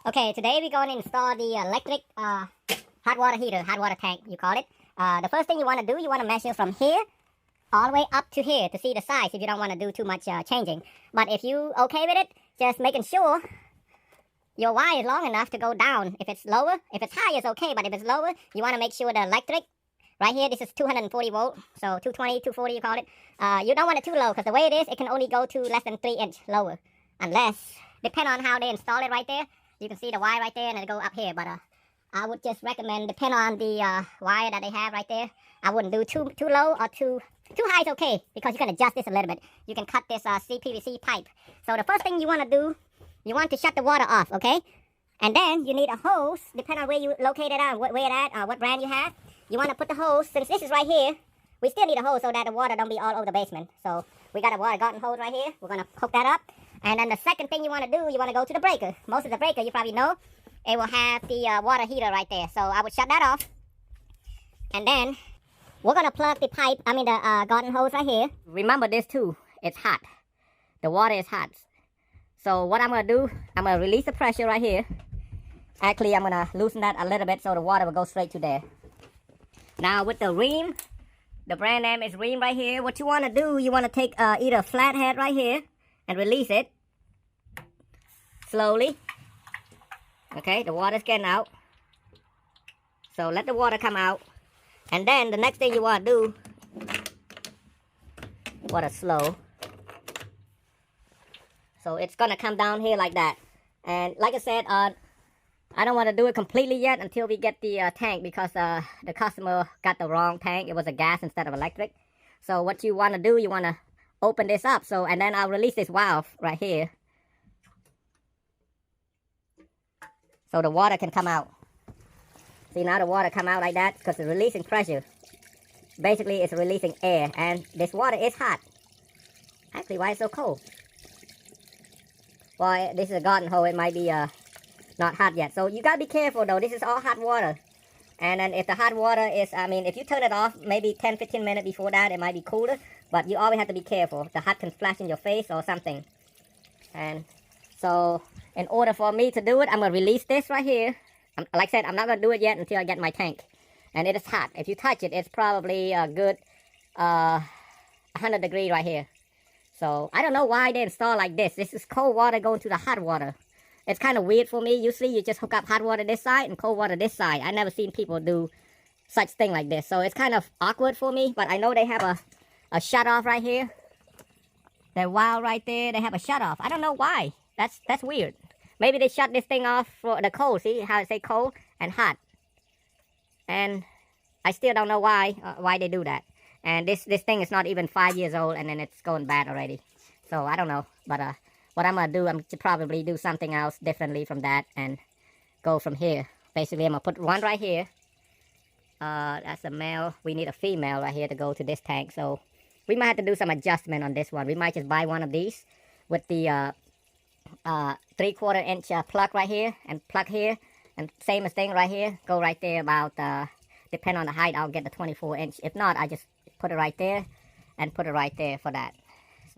Okay, today we're going to install the electric hot water heater, hot water tank, you call it. The first thing you want to do, you want to measure from here all the way up to here to see the size if you don't want to do too much changing. But if you okay with it, just making sure your wire is long enough to go down. If it's lower, if it's high, it's okay. But if it's lower, you want to make sure the electric, right here, this is 240 volt, so 220, 240 you call it. You don't want it too low because the way it is, it can only go to less than 3 inch lower. Unless, depend on how they install it right there. You can see the wire right there and it'll go up here. But I would just recommend, depend on the wire that they have right there. I wouldn't do too low or too high is okay because you can adjust this a little bit. You can cut this CPVC pipe. So the first thing you want to do, you want to shut the water off, okay? And then you need a hose, depending on where you locate it at, where it at, what brand you have. You want to put the hose, since this is right here, we still need a hose so that the water don't be all over the basement. So we got a water garden hose right here. We're going to hook that up. And then the second thing you want to do, you want to go to the breaker. Most of the breaker, you probably know, it will have the water heater right there. So I would shut that off. And then we're going to plug the pipe, the garden hose right here. Remember this too, it's hot. The water is hot. So what I'm going to do, I'm going to release the pressure right here. Actually, I'm going to loosen that a little bit so the water will go straight to there. Now with the Rheem, the brand name is Rheem right here. What you want to do, you want to take either a flathead right here and release it slowly. Okay, the water's getting out. So let the water come out. And then the next thing you want to do, water slow. So it's going to come down here like that. And like I said, I don't want to do it completely yet until we get the tank because the customer got the wrong tank. It was a gas instead of electric. So what you want to do, you want to open this up. So, and then I'll release this valve right here. So the water can come out. See, now the water come out like that because it's releasing pressure. Basically, it's releasing air. And this water is hot. Actually, why is it so cold? Well, this is a garden hose. It might be not hot yet. So you got to be careful, though. This is all hot water. And then if the hot water is, if you turn it off, maybe 10-15 minutes before that, it might be cooler. But you always have to be careful. The hot can flash in your face or something. And so in order for me to do it, I'm going to release this right here. Like I said, I'm not going to do it yet until I get my tank. And it is hot. If you touch it, it's probably a good 100 degrees right here. So I don't know why they install like this. This is cold water going to the hot water. It's kind of weird for me. Usually you just hook up hot water this side and cold water this side. I never seen people do such thing like this. So it's kind of awkward for me. But I know they have a shut off right here. That valve right there, they have a shut off. I don't know why. That's weird. Maybe they shut this thing off for the cold. See how it say cold and hot. And I still don't know why they do that. And this thing is not even 5 years old and then it's going bad already. So I don't know. But what I'm going to do, I'm going to probably do something else differently from that and go from here. Basically, I'm going to put one right here. That's a male. We need a female right here to go to this tank. So we might have to do some adjustment on this one. We might just buy one of these with the 3/4 inch plug right here and plug here. And same as thing right here. Go right there about, depending on the height, I'll get the 24 inch. If not, I just put it right there and put it right there for that.